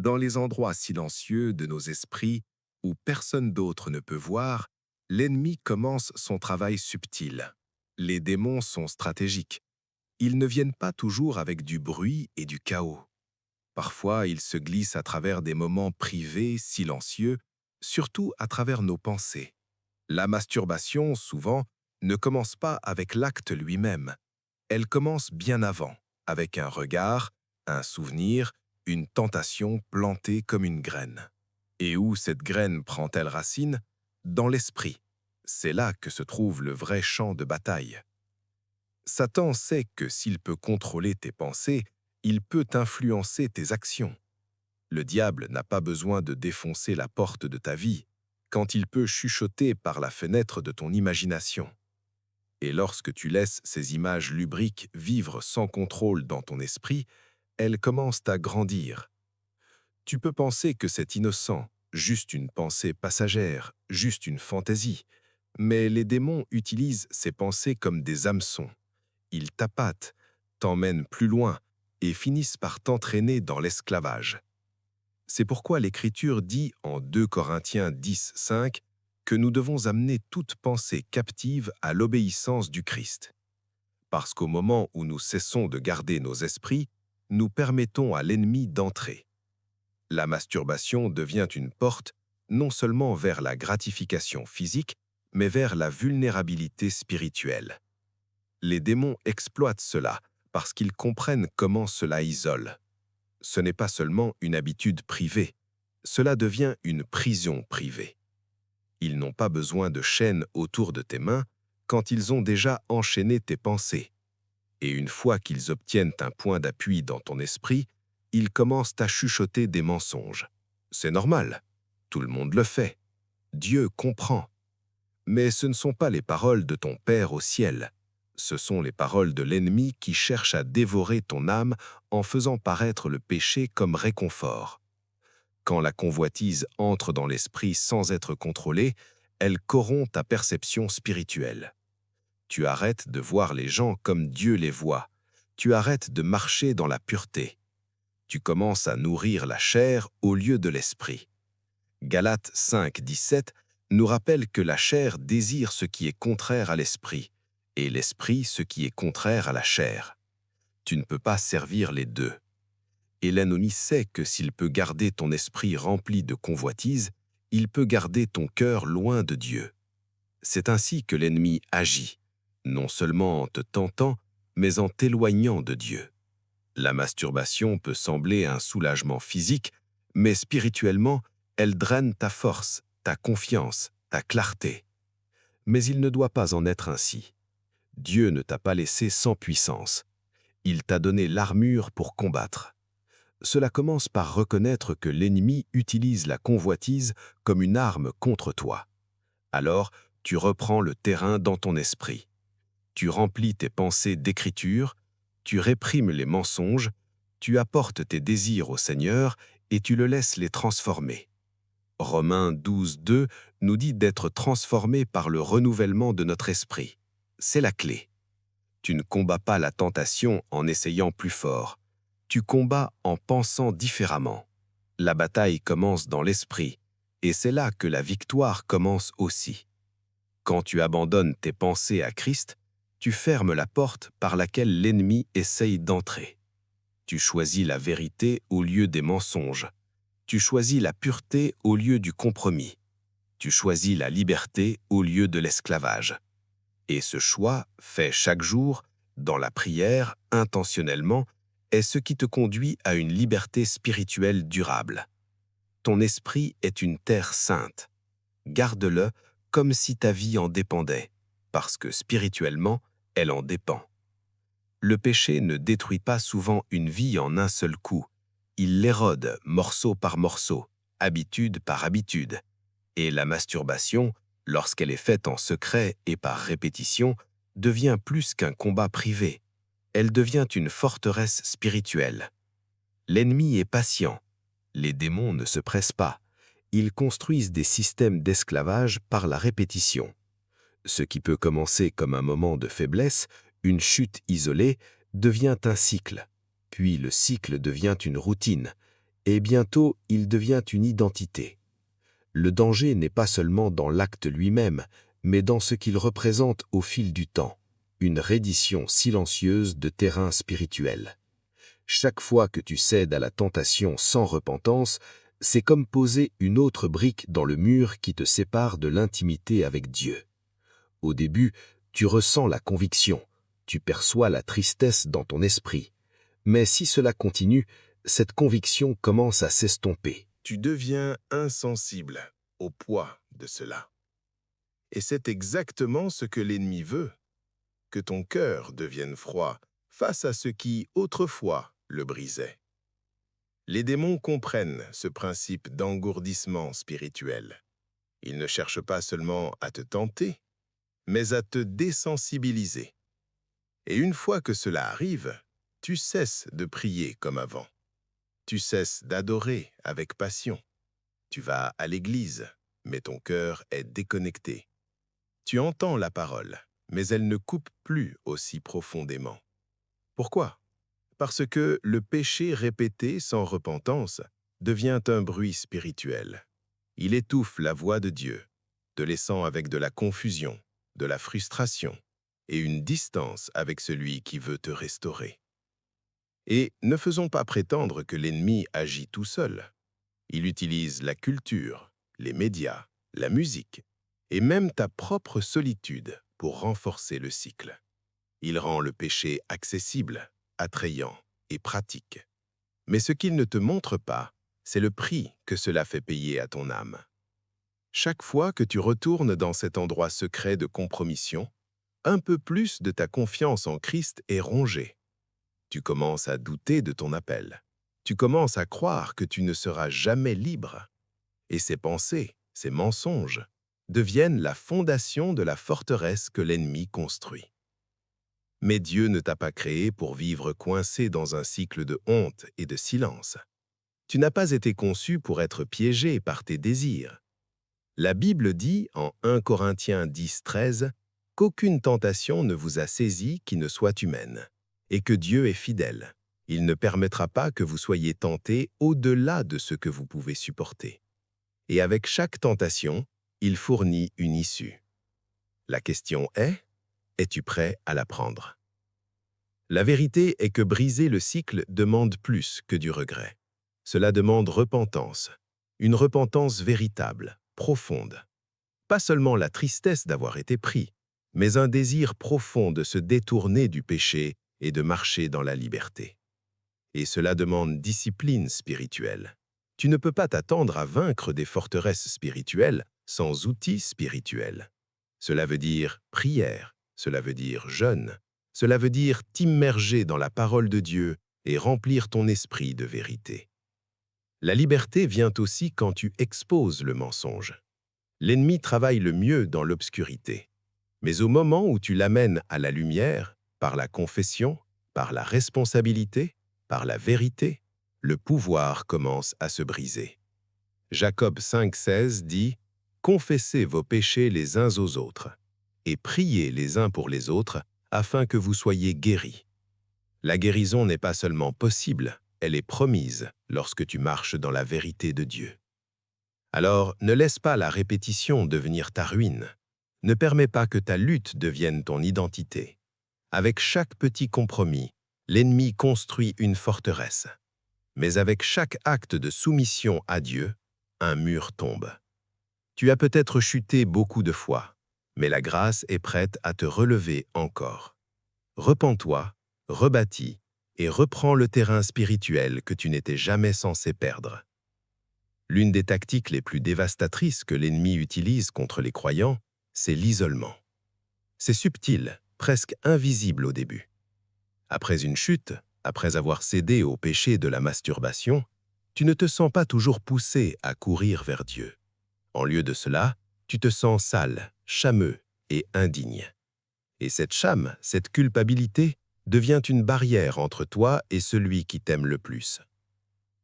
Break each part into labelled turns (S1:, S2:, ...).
S1: Dans les endroits silencieux de nos esprits, où personne d'autre ne peut voir, l'ennemi commence son travail subtil. Les démons sont stratégiques. Ils ne viennent pas toujours avec du bruit et du chaos. Parfois, ils se glissent à travers des moments privés, silencieux, surtout à travers nos pensées. La masturbation, souvent, ne commence pas avec l'acte lui-même. Elle commence bien avant, avec un regard, un souvenir, une tentation plantée comme une graine. Et où cette graine prend-elle racine? Dans l'esprit. C'est là que se trouve le vrai champ de bataille. Satan sait que s'il peut contrôler tes pensées, il peut influencer tes actions. Le diable n'a pas besoin de défoncer la porte de ta vie, quand il peut chuchoter par la fenêtre de ton imagination. Et lorsque tu laisses ces images lubriques vivre sans contrôle dans ton esprit, elles commencent à grandir. Tu peux penser que c'est innocent, juste une pensée passagère, juste une fantaisie, mais les démons utilisent ces pensées comme des hameçons. Ils t'appâtent, t'emmènent plus loin et finissent par t'entraîner dans l'esclavage. C'est pourquoi l'Écriture dit en 2 Corinthiens 10, 5 que nous devons amener toute pensée captive à l'obéissance du Christ. Parce qu'au moment où nous cessons de garder nos esprits, nous permettons à l'ennemi d'entrer. La masturbation devient une porte non seulement vers la gratification physique, mais vers la vulnérabilité spirituelle. Les démons exploitent cela parce qu'ils comprennent comment cela isole. Ce n'est pas seulement une habitude privée, cela devient une prison privée. Ils n'ont pas besoin de chaînes autour de tes mains quand ils ont déjà enchaîné tes pensées. Et une fois qu'ils obtiennent un point d'appui dans ton esprit, ils commencent à chuchoter des mensonges. C'est normal, tout le monde le fait. Dieu comprend. Mais ce ne sont pas les paroles de ton Père au ciel. Ce sont les paroles de l'ennemi qui cherche à dévorer ton âme en faisant paraître le péché comme réconfort. Quand la convoitise entre dans l'esprit sans être contrôlée, elle corrompt ta perception spirituelle. Tu arrêtes de voir les gens comme Dieu les voit. Tu arrêtes de marcher dans la pureté. Tu commences à nourrir la chair au lieu de l'esprit. Galates 5, 17 nous rappelle que la chair désire ce qui est contraire à l'esprit, et l'esprit ce qui est contraire à la chair. Tu ne peux pas servir les deux. Et l'ennemi sait que s'il peut garder ton esprit rempli de convoitise, il peut garder ton cœur loin de Dieu. C'est ainsi que l'ennemi agit, non seulement en te tentant, mais en t'éloignant de Dieu. La masturbation peut sembler un soulagement physique, mais spirituellement, elle draine ta force, ta confiance, ta clarté. Mais il ne doit pas en être ainsi. Dieu ne t'a pas laissé sans puissance. Il t'a donné l'armure pour combattre. Cela commence par reconnaître que l'ennemi utilise la convoitise comme une arme contre toi. Alors, tu reprends le terrain dans ton esprit. Tu remplis tes pensées d'écriture, tu réprimes les mensonges, tu apportes tes désirs au Seigneur et tu le laisses les transformer. Romains 12, 2 nous dit d'être transformés par le renouvellement de notre esprit. C'est la clé. Tu ne combats pas la tentation en essayant plus fort. Tu combats en pensant différemment. La bataille commence dans l'esprit, et c'est là que la victoire commence aussi. Quand tu abandonnes tes pensées à Christ, tu fermes la porte par laquelle l'ennemi essaye d'entrer. Tu choisis la vérité au lieu des mensonges. Tu choisis la pureté au lieu du compromis. Tu choisis la liberté au lieu de l'esclavage. Et ce choix, fait chaque jour, dans la prière, intentionnellement, est ce qui te conduit à une liberté spirituelle durable. Ton esprit est une terre sainte. Garde-le comme si ta vie en dépendait, parce que spirituellement, elle en dépend. Le péché ne détruit pas souvent une vie en un seul coup. Il l'érode morceau par morceau, habitude par habitude. Et la masturbation, lorsqu'elle est faite en secret et par répétition, devient plus qu'un combat privé. Elle devient une forteresse spirituelle. L'ennemi est patient. Les démons ne se pressent pas. Ils construisent des systèmes d'esclavage par la répétition. Ce qui peut commencer comme un moment de faiblesse, une chute isolée, devient un cycle. Puis le cycle devient une routine.
S2: Et bientôt, il devient une identité. Le danger n'est pas seulement dans l'acte lui-même, mais dans ce qu'il représente au fil du temps, une reddition silencieuse de terrain spirituel. Chaque fois que tu cèdes à la tentation sans repentance, c'est comme poser une autre brique dans le mur qui te sépare de l'intimité avec Dieu. Au début, tu ressens la conviction, tu perçois la tristesse dans ton esprit. Mais si cela continue, cette conviction commence à s'estomper.
S1: Tu deviens insensible au poids de cela. Et c'est exactement ce que l'ennemi veut, que ton cœur devienne froid face à ce qui, autrefois, le brisait. Les démons comprennent ce principe d'engourdissement spirituel. Ils ne cherchent pas seulement à te tenter, mais à te désensibiliser. Et une fois que cela arrive, tu cesses de prier comme avant. Tu cesses d'adorer avec passion. Tu vas à l'église, mais ton cœur est déconnecté. Tu entends la parole, mais elle ne coupe plus aussi profondément. Pourquoi? Parce que le péché répété sans repentance devient un bruit spirituel. Il étouffe la voix de Dieu, te laissant avec de la confusion, de la frustration et une distance avec celui qui veut te restaurer. Et ne faisons pas prétendre que l'ennemi agit tout seul. Il utilise la culture, les médias, la musique et même ta propre solitude pour renforcer le cycle. Il rend le péché accessible, attrayant et pratique. Mais ce qu'il ne te montre pas, c'est le prix que cela fait payer à ton âme. Chaque fois que tu retournes dans cet endroit secret de compromission, un peu plus de ta confiance en Christ est rongée. Tu commences à douter de ton appel. Tu commences à croire que tu ne seras jamais libre. Et ces pensées, ces mensonges, deviennent la fondation de la forteresse que l'ennemi construit. Mais Dieu ne t'a pas créé pour vivre coincé dans un cycle de honte et de silence. Tu n'as pas été conçu pour être piégé par tes désirs. La Bible dit en 1 Corinthiens 10:13 qu'aucune tentation ne vous a saisi qui ne soit humaine, et que Dieu est fidèle. Il ne permettra pas que vous soyez tentés au-delà de ce que vous pouvez supporter. Et avec chaque tentation, il fournit une issue. La question est, es-tu prêt à la prendre? La vérité est que briser le cycle demande plus que du regret. Cela demande repentance, une repentance véritable, profonde. Pas seulement la tristesse d'avoir été pris, mais un désir profond de se détourner du péché et de marcher dans la liberté. Et cela demande discipline spirituelle. Tu ne peux pas t'attendre à vaincre des forteresses spirituelles sans outils spirituels. Cela veut dire prière, cela veut dire jeûne, cela veut dire t'immerger dans la parole de Dieu et remplir ton esprit de vérité. La liberté vient aussi quand tu exposes le mensonge. L'ennemi travaille le mieux dans l'obscurité. Mais au moment où tu l'amènes à la lumière, par la confession, par la responsabilité, par la vérité, le pouvoir commence à se briser. Jacob 5,16 dit « Confessez vos péchés les uns aux autres, et priez les uns pour les autres, afin que vous soyez guéris. » La guérison n'est pas seulement possible, elle est promise lorsque tu marches dans la vérité de Dieu. Alors, ne laisse pas la répétition devenir ta ruine. Ne permets pas que ta lutte devienne ton identité. Avec chaque petit compromis, l'ennemi construit une forteresse. Mais avec chaque acte de soumission à Dieu, un mur tombe. Tu as peut-être chuté beaucoup de fois, mais la grâce est prête à te relever encore. Repens-toi, rebâtis et reprends le terrain spirituel que tu n'étais jamais censé perdre. L'une des tactiques les plus dévastatrices que l'ennemi utilise contre les croyants, c'est l'isolement. C'est subtil, presque invisible au début. Après une chute, après avoir cédé au péché de la masturbation, tu ne te sens pas toujours poussé à courir vers Dieu. En lieu de cela, tu te sens sale, chameux et indigne. Et cette chame, cette culpabilité, devient une barrière entre toi et celui qui t'aime le plus.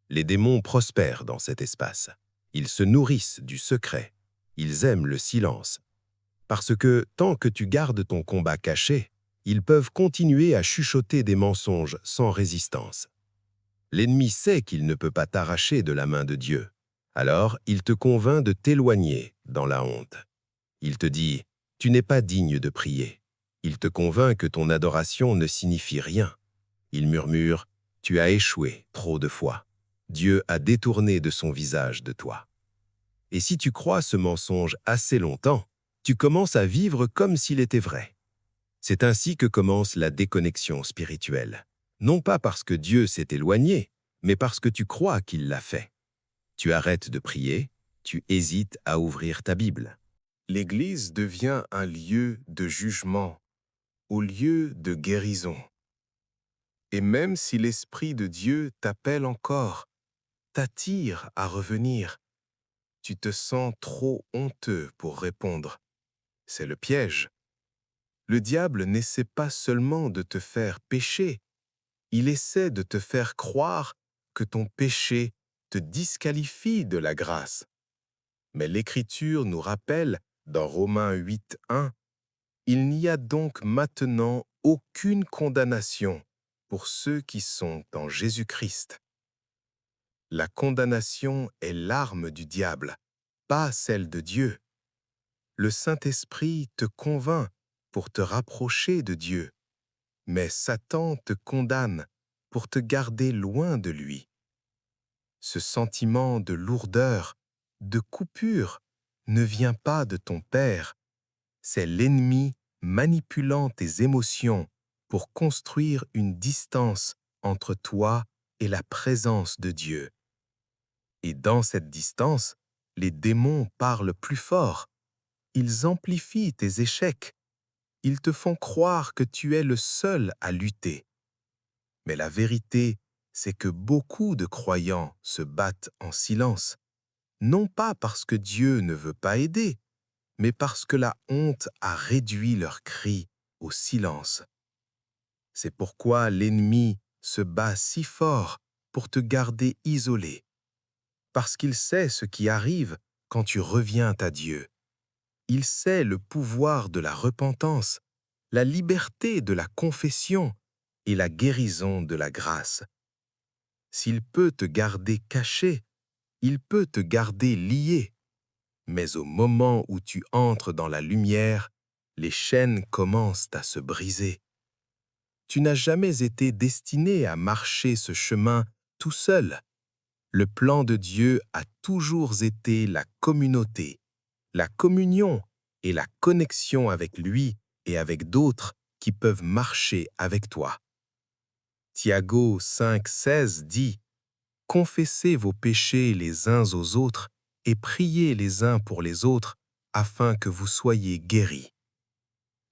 S1: Les démons prospèrent dans cet espace. Ils se nourrissent du secret. Ils aiment le silence. Parce que, tant que tu gardes ton combat caché, ils peuvent continuer à chuchoter des mensonges sans résistance.
S3: L'ennemi sait qu'il ne peut pas t'arracher de la main de Dieu. Alors, il te convainc de t'éloigner dans la honte. Il te dit « Tu n'es pas digne de prier ». Il te convainc que ton adoration ne signifie rien. Il murmure « Tu as échoué trop de fois. Dieu a détourné de son visage de toi ». Et si tu crois ce mensonge assez longtemps, tu commences à vivre comme s'il était vrai. C'est ainsi que commence la déconnexion spirituelle. Non pas parce que Dieu s'est éloigné, mais parce que tu crois qu'il l'a fait. Tu arrêtes de prier, tu hésites à ouvrir ta Bible.
S1: L'Église devient un lieu de jugement, au lieu de guérison. Et même si l'Esprit de Dieu t'appelle encore, t'attire à revenir, tu te sens trop honteux pour répondre. C'est le piège. Le diable n'essaie pas seulement de te faire pécher, il essaie de te faire croire que ton péché te disqualifie de la grâce. Mais l'Écriture nous rappelle, dans Romains 8:1, « Il n'y a donc maintenant aucune condamnation pour ceux qui sont en Jésus-Christ. » La condamnation est l'arme du diable, pas celle de Dieu. Le Saint-Esprit te convainc pour te rapprocher de Dieu, mais Satan te condamne pour te garder loin de lui. Ce sentiment de lourdeur, de coupure, ne vient pas de ton Père, c'est l'ennemi manipulant tes émotions pour construire une distance entre toi et la présence de Dieu. Et dans cette distance, les démons parlent plus fort. Ils amplifient tes échecs. Ils te font croire que tu es le seul à lutter. Mais la vérité, c'est que beaucoup de croyants se battent en silence, non pas parce que Dieu ne veut pas aider, mais parce que la honte a réduit leurs cris au silence. C'est pourquoi l'ennemi se bat si fort pour te garder isolé, parce qu'il sait ce qui arrive quand tu reviens à Dieu. Il sait le pouvoir de la repentance, la liberté de la confession et la guérison de la grâce. S'il peut te garder caché, il peut te garder lié. Mais au moment où tu entres dans la lumière, les chaînes commencent à se briser. Tu n'as jamais été destiné à marcher ce chemin tout seul. Le plan de Dieu a toujours été la communauté, la communion et la connexion avec lui et avec d'autres qui peuvent marcher avec toi. Tiago 5,16 dit « Confessez vos péchés les uns aux autres et priez les uns pour les autres afin que vous soyez guéris. »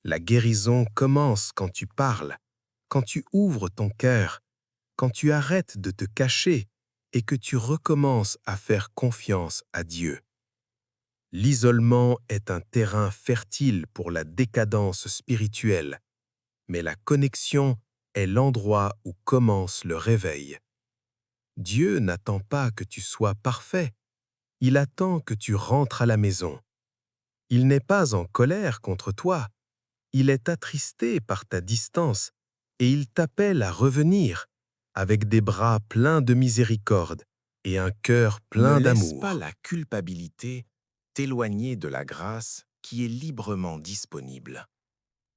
S1: La guérison commence quand tu parles, quand tu ouvres ton cœur, quand tu arrêtes de te cacher et que tu recommences à faire confiance à Dieu. L'isolement est un terrain fertile pour la décadence spirituelle, mais la connexion est l'endroit où commence le réveil. Dieu n'attend pas que tu sois parfait, il attend que tu rentres à la maison. Il n'est pas en colère contre toi, il est attristé par ta distance et il t'appelle à revenir avec des bras pleins de miséricorde et un cœur plein d'amour.
S4: Ne laisse pas la culpabilité t'éloigner de la grâce qui est librement disponible.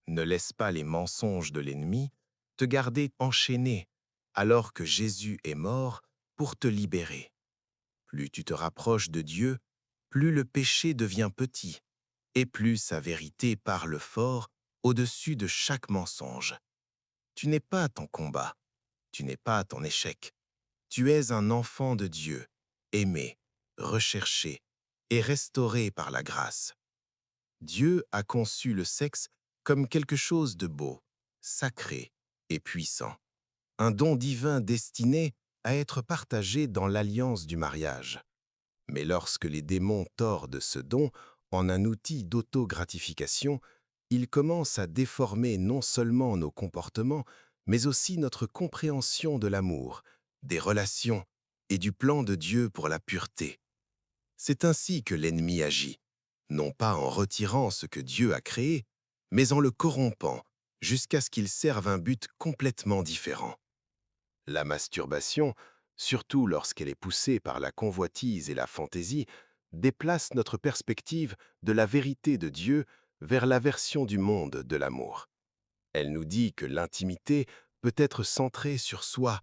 S4: Ne laisse pas les mensonges de l'ennemi te garder enchaîné alors que Jésus est mort pour te libérer. Plus tu te rapproches de Dieu, plus le péché devient petit et plus sa vérité parle fort au-dessus de chaque mensonge. Tu n'es pas ton combat, tu n'es pas ton échec. Tu es un enfant de Dieu, aimé, recherché et restauré par la grâce. Dieu a conçu le sexe comme quelque chose de beau, sacré et puissant, un don divin destiné à être partagé dans l'alliance du mariage. Mais lorsque les démons tordent ce don en un outil d'auto-gratification, ils commencent à déformer non seulement nos comportements, mais aussi notre compréhension de l'amour, des relations et du plan de Dieu pour la pureté. C'est ainsi que l'ennemi agit, non pas en retirant ce que Dieu a créé, mais en le corrompant jusqu'à ce qu'il serve un but complètement différent.
S2: La masturbation, surtout lorsqu'elle est poussée par la convoitise et la fantaisie, déplace notre perspective de la vérité de Dieu vers la version du monde de l'amour. Elle nous dit que l'intimité peut être centrée sur soi,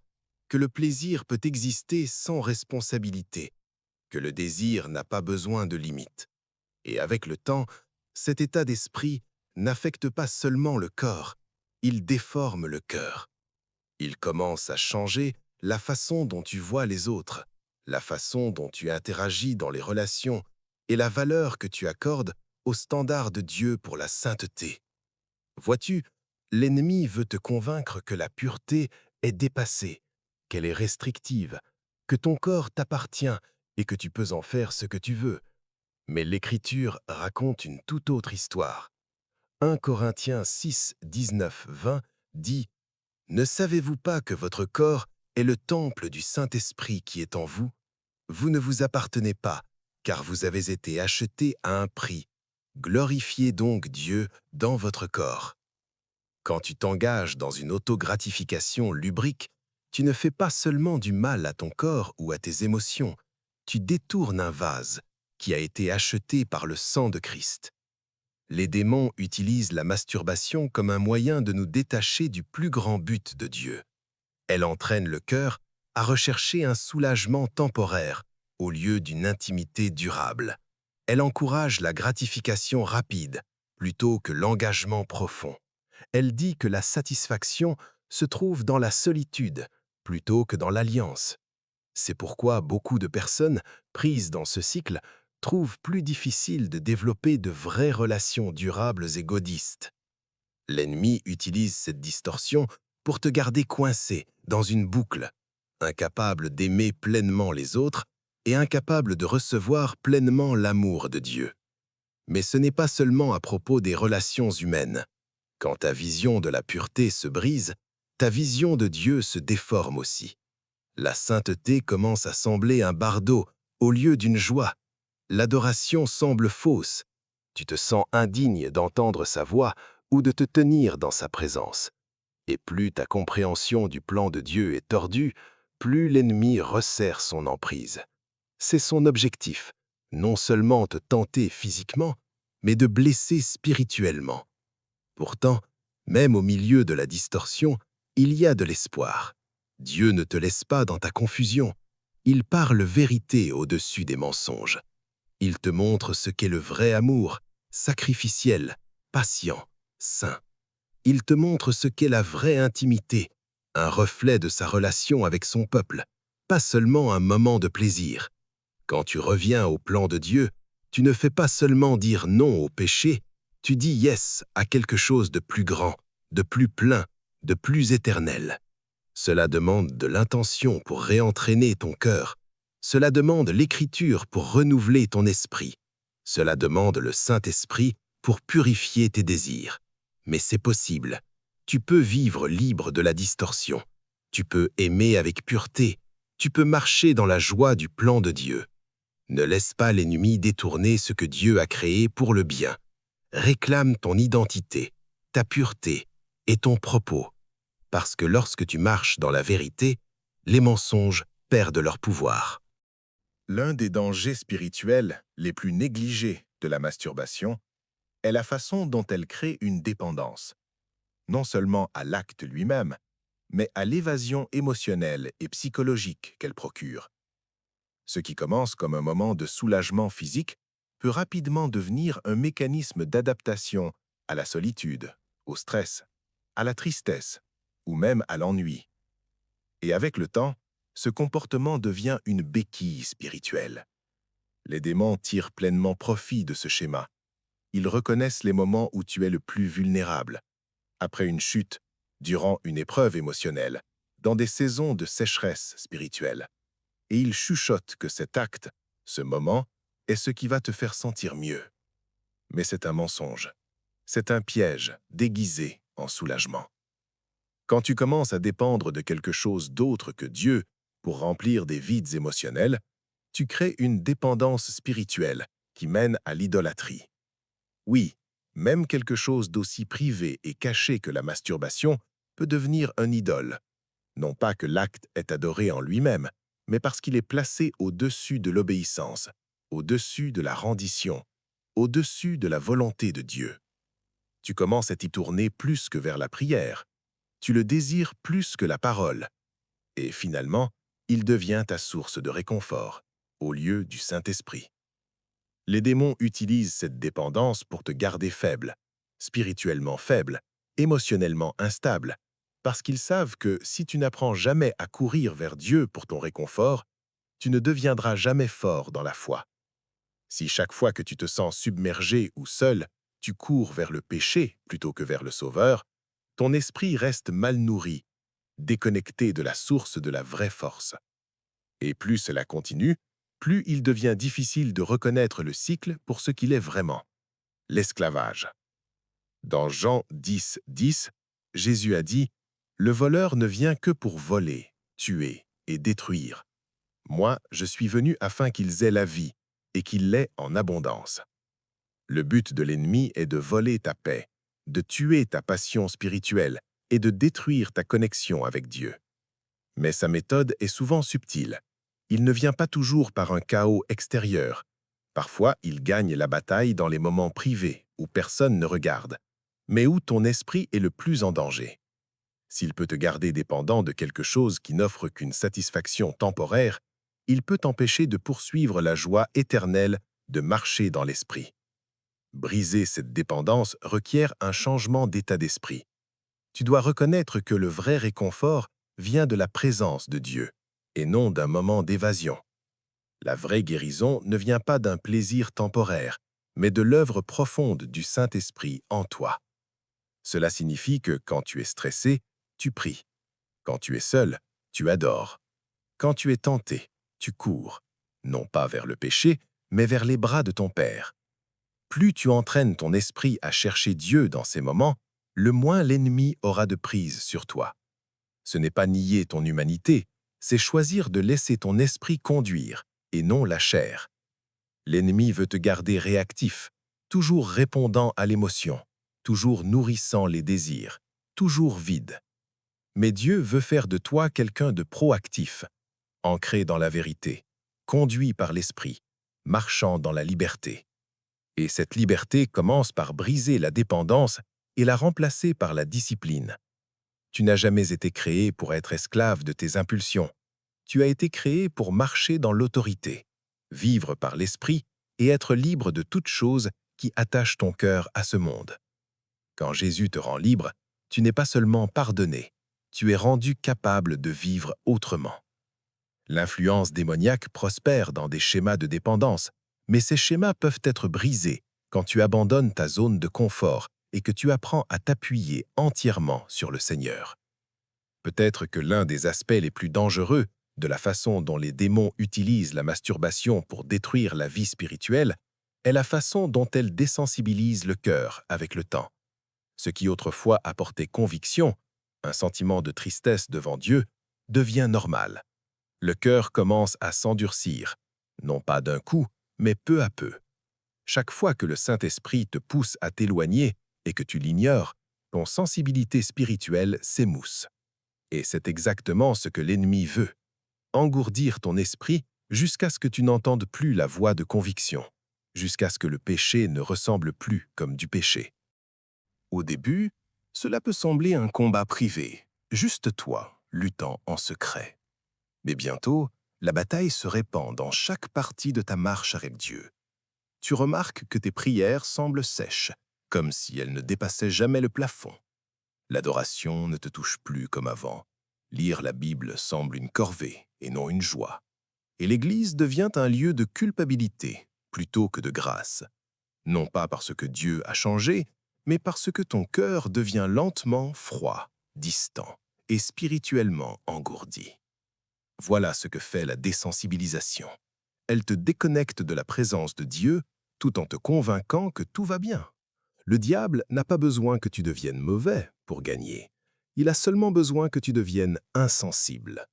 S2: que le plaisir peut exister sans responsabilité, que le désir n'a pas besoin de limites. Et avec le temps, cet état d'esprit n'affecte pas seulement le corps, il déforme le cœur. Il commence à changer la façon dont tu vois les autres, la façon dont tu interagis dans les relations et la valeur que tu accordes au standard de Dieu pour la sainteté. Vois-tu, l'ennemi veut te convaincre que la pureté est dépassée, qu'elle est restrictive, que ton corps t'appartient et que tu peux en faire ce que tu veux. Mais l'Écriture raconte une toute autre histoire. 1 Corinthiens 6, 19, 20 dit « Ne savez-vous pas que votre corps est le temple du Saint-Esprit qui est en vous? Vous ne vous appartenez pas, car vous avez été achetés à un prix. Glorifiez donc Dieu dans votre corps. » Quand tu t'engages dans une autogratification lubrique, tu ne fais pas seulement du mal à ton corps ou à tes émotions, tu détournes un vase qui a été acheté par le sang de Christ. Les démons utilisent la masturbation comme un moyen de nous détacher du plus grand but de Dieu. Elle entraîne le cœur à rechercher un soulagement temporaire au lieu d'une intimité durable. Elle encourage la gratification rapide plutôt que l'engagement profond. Elle dit que la satisfaction se trouve dans la solitude plutôt que dans l'alliance. C'est pourquoi beaucoup de personnes prises dans ce cycle trouvent plus difficile de développer de vraies relations durables et gaudistes. L'ennemi utilise cette distorsion pour te garder coincé dans une boucle, incapable d'aimer pleinement les autres et incapable de recevoir pleinement l'amour de Dieu. Mais ce n'est pas seulement à propos des relations humaines. Quand ta vision de la pureté se brise, ta vision de Dieu se déforme aussi. La sainteté commence à sembler un bardeau au lieu d'une joie. L'adoration semble fausse. Tu te sens indigne d'entendre sa voix ou de te tenir dans sa présence. Et plus ta compréhension du plan de Dieu est tordue, plus l'ennemi resserre son emprise. C'est son objectif, non seulement te tenter physiquement, mais de blesser spirituellement. Pourtant, même au milieu de la distorsion, il y a de l'espoir. Dieu ne te laisse pas dans ta confusion. Il parle vérité au-dessus des mensonges. Il te montre ce qu'est le vrai amour, sacrificiel, patient, saint. Il te montre ce qu'est la vraie intimité, un reflet de sa relation avec son peuple, pas seulement un moment de plaisir. Quand tu reviens au plan de Dieu, tu ne fais pas seulement dire non au péché, tu dis yes à quelque chose de plus grand, de plus plein, de plus éternel. Cela demande de l'intention pour réentraîner ton cœur. Cela demande l'écriture pour renouveler ton esprit. Cela demande le Saint-Esprit pour purifier tes désirs. Mais c'est possible. Tu peux vivre libre de la distorsion. Tu peux aimer avec pureté. Tu peux marcher dans la joie du plan de Dieu. Ne laisse pas l'ennemi détourner ce que Dieu a créé pour le bien. Réclame ton identité, ta pureté et ton propos. Parce que lorsque tu marches dans la vérité, les mensonges perdent leur pouvoir.
S1: L'un des dangers spirituels les plus négligés de la masturbation est la façon dont elle crée une dépendance, non seulement à l'acte lui-même, mais à l'évasion émotionnelle et psychologique qu'elle procure. Ce qui commence comme un moment de soulagement physique peut rapidement devenir un mécanisme d'adaptation à la solitude, au stress, à la tristesse ou même à l'ennui. Et avec le temps, ce comportement devient une béquille spirituelle. Les démons tirent pleinement profit de ce schéma. Ils reconnaissent les moments où tu es le plus vulnérable, après une chute, durant une épreuve émotionnelle, dans des saisons de sécheresse spirituelle. Et ils chuchotent que cet acte, ce moment, est ce qui va te faire sentir mieux. Mais c'est un mensonge. C'est un piège déguisé en soulagement. Quand tu commences à dépendre de quelque chose d'autre que Dieu pour remplir des vides émotionnels, tu crées une dépendance spirituelle qui mène à l'idolâtrie. Oui, même quelque chose d'aussi privé et caché que la masturbation peut devenir un idole.
S4: Non pas que l'acte est adoré en lui-même, mais parce qu'il est placé au-dessus de l'obéissance, au-dessus de la rendition, au-dessus de la volonté de Dieu. Tu commences à t'y tourner plus que vers la prière. Tu le désires plus que la parole. Et finalement, il devient ta source de réconfort, au lieu du Saint-Esprit. Les démons utilisent cette dépendance pour te garder faible, spirituellement faible, émotionnellement instable, parce qu'ils savent que si tu n'apprends jamais à courir vers Dieu pour ton réconfort, tu ne deviendras jamais fort dans la foi. Si chaque fois que tu te sens submergé ou seul, tu cours vers le péché plutôt que vers le Sauveur, ton esprit reste mal nourri, déconnecté de la source de la vraie force. Et plus cela continue, plus il devient difficile de reconnaître le cycle pour ce qu'il est vraiment, l'esclavage. Dans Jean 10, 10, Jésus a dit « Le voleur ne vient que pour voler, tuer et détruire. Moi, je suis venu afin qu'ils aient la vie, et qu'ils l'aient en abondance. » Le but de l'ennemi est de voler ta paix, de tuer ta passion spirituelle et de détruire ta connexion avec Dieu. Mais sa méthode est souvent subtile. Il ne vient pas toujours par un chaos extérieur. Parfois, il gagne la bataille dans les moments privés, où personne ne regarde, mais où ton esprit est le plus en danger. S'il peut te garder dépendant de quelque chose qui n'offre qu'une satisfaction temporaire, il peut t'empêcher de poursuivre la joie éternelle de marcher dans l'esprit. Briser cette dépendance requiert un changement d'état d'esprit. Tu dois reconnaître que le vrai réconfort vient de la présence de Dieu, et non d'un moment d'évasion. La vraie guérison ne vient pas d'un plaisir temporaire, mais de l'œuvre profonde du Saint-Esprit en toi. Cela signifie que quand tu es stressé, tu pries. Quand tu es seul, tu adores. Quand tu es tenté, tu cours, non pas vers le péché, mais vers les bras de ton Père. Plus tu entraînes ton esprit à chercher Dieu dans ces moments, le moins l'ennemi aura de prise sur toi. Ce n'est pas nier ton humanité, c'est choisir de laisser ton esprit conduire, et non la chair. L'ennemi veut te garder réactif, toujours répondant à l'émotion, toujours nourrissant les désirs, toujours vide. Mais Dieu veut faire de toi quelqu'un de proactif, ancré dans la vérité, conduit par l'esprit, marchant dans la liberté. Et cette liberté commence par briser la dépendance et la remplacer par la discipline. Tu n'as jamais été créé pour être esclave de tes impulsions. Tu as été créé pour marcher dans l'autorité, vivre par l'esprit et être libre de toute chose qui attache ton cœur à ce monde. Quand Jésus te rend libre, tu n'es pas seulement pardonné, tu es rendu capable de vivre autrement. L'influence démoniaque prospère dans des schémas de dépendance, mais ces schémas peuvent être brisés quand tu abandonnes ta zone de confort et que tu apprends à t'appuyer entièrement sur le Seigneur. Peut-être que l'un des aspects les plus dangereux de la façon dont les démons utilisent la masturbation pour détruire la vie spirituelle est la façon dont elle désensibilise le cœur avec le temps. Ce qui autrefois apportait conviction, un sentiment de tristesse devant Dieu, devient normal. Le cœur commence à s'endurcir, non pas d'un coup, mais peu à peu. Chaque fois que le Saint-Esprit te pousse à t'éloigner et que tu l'ignores, ton sensibilité spirituelle s'émousse. Et c'est exactement ce que l'ennemi veut, engourdir ton esprit jusqu'à ce que tu n'entendes plus la voix de conviction, jusqu'à ce que le péché ne ressemble plus comme du péché. Au début, cela peut sembler un combat privé, juste toi, luttant en secret. Mais bientôt, la bataille se répand dans chaque partie de ta marche avec Dieu. Tu remarques que tes prières semblent sèches, comme si elles ne dépassaient jamais le plafond. L'adoration ne te touche plus comme avant. Lire la Bible semble une corvée et non une joie. Et l'Église devient un lieu de culpabilité plutôt que de grâce. Non pas parce que Dieu a changé, mais parce que ton cœur devient lentement froid, distant et spirituellement engourdi. Voilà ce que fait la désensibilisation. Elle te déconnecte de la présence de Dieu tout en te convainquant que tout va bien. Le diable n'a pas besoin que tu deviennes mauvais pour gagner. Il a seulement besoin que tu deviennes insensible.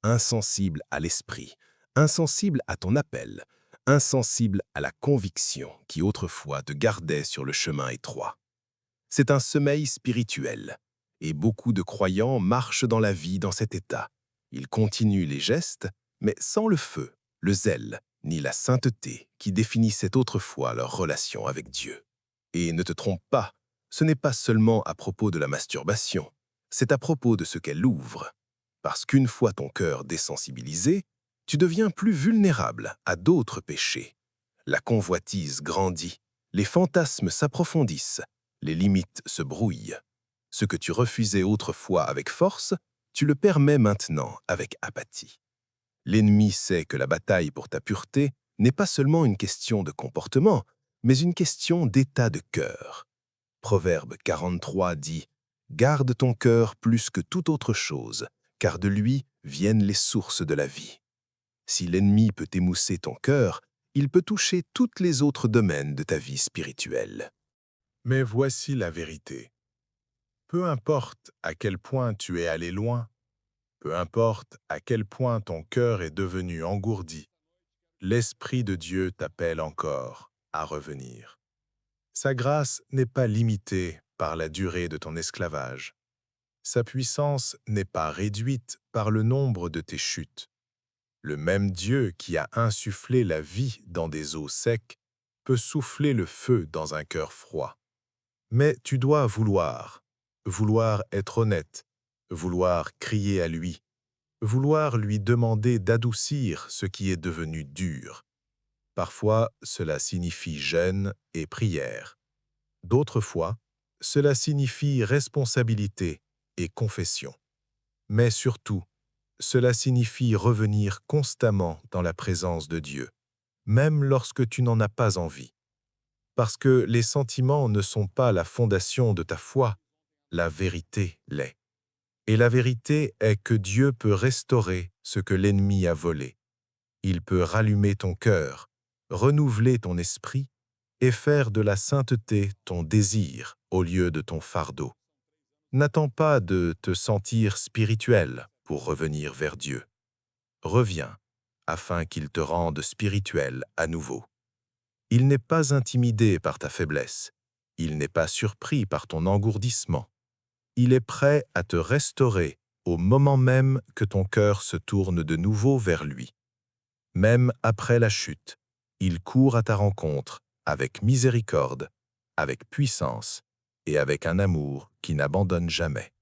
S4: Insensible à l'esprit, insensible à ton appel, insensible à la conviction qui autrefois te gardait sur le chemin étroit. C'est un sommeil spirituel.
S1: Et beaucoup de croyants marchent dans la vie dans cet état. Ils continuent les gestes, mais sans le feu, le zèle, ni la sainteté qui définissaient autrefois leur relation avec Dieu. Et ne te trompe pas, ce n'est pas seulement à propos de la masturbation, c'est à propos de ce qu'elle ouvre. Parce qu'une fois ton cœur désensibilisé, tu deviens plus vulnérable à d'autres péchés. La convoitise grandit, les fantasmes s'approfondissent, les limites se brouillent. Ce que tu refusais autrefois avec force, tu le permets maintenant avec apathie. L'ennemi sait que la bataille pour ta pureté n'est pas seulement une question de comportement, mais une question d'état de cœur. Proverbe 43 dit « Garde ton cœur plus que toute autre chose, car de lui viennent les sources de la vie. » Si l'ennemi peut émousser ton cœur, il peut toucher tous les autres domaines de ta vie spirituelle.
S5: Mais voici la vérité. Peu importe à quel point tu es allé loin, peu importe à quel point ton cœur est devenu engourdi, l'Esprit de Dieu t'appelle encore à revenir. Sa grâce n'est pas limitée par la durée de ton esclavage. Sa puissance n'est pas réduite par le nombre de tes chutes. Le même Dieu qui a insufflé la vie dans des eaux secs peut souffler le feu dans un cœur froid. Mais tu dois vouloir être honnête, vouloir crier à lui, vouloir lui demander d'adoucir ce qui est devenu dur. Parfois, cela signifie jeûne et prière. D'autres fois, cela signifie responsabilité et confession. Mais surtout, cela signifie revenir constamment dans la présence de Dieu, même lorsque tu n'en as pas envie. Parce que les sentiments ne sont pas la fondation de ta foi, la vérité l'est. Et la vérité est que Dieu peut restaurer ce que l'ennemi a volé. Il peut rallumer ton cœur, renouveler ton esprit et faire de la sainteté ton désir au lieu de ton fardeau. N'attends pas de te sentir spirituel pour revenir vers Dieu. Reviens, afin qu'il te rende spirituel à nouveau. Il n'est pas intimidé par ta faiblesse. Il n'est pas surpris par ton engourdissement. Il est prêt à te restaurer au moment même que ton cœur se tourne de nouveau vers lui. Même après la chute, il court à ta rencontre avec miséricorde, avec puissance et avec un amour qui n'abandonne jamais.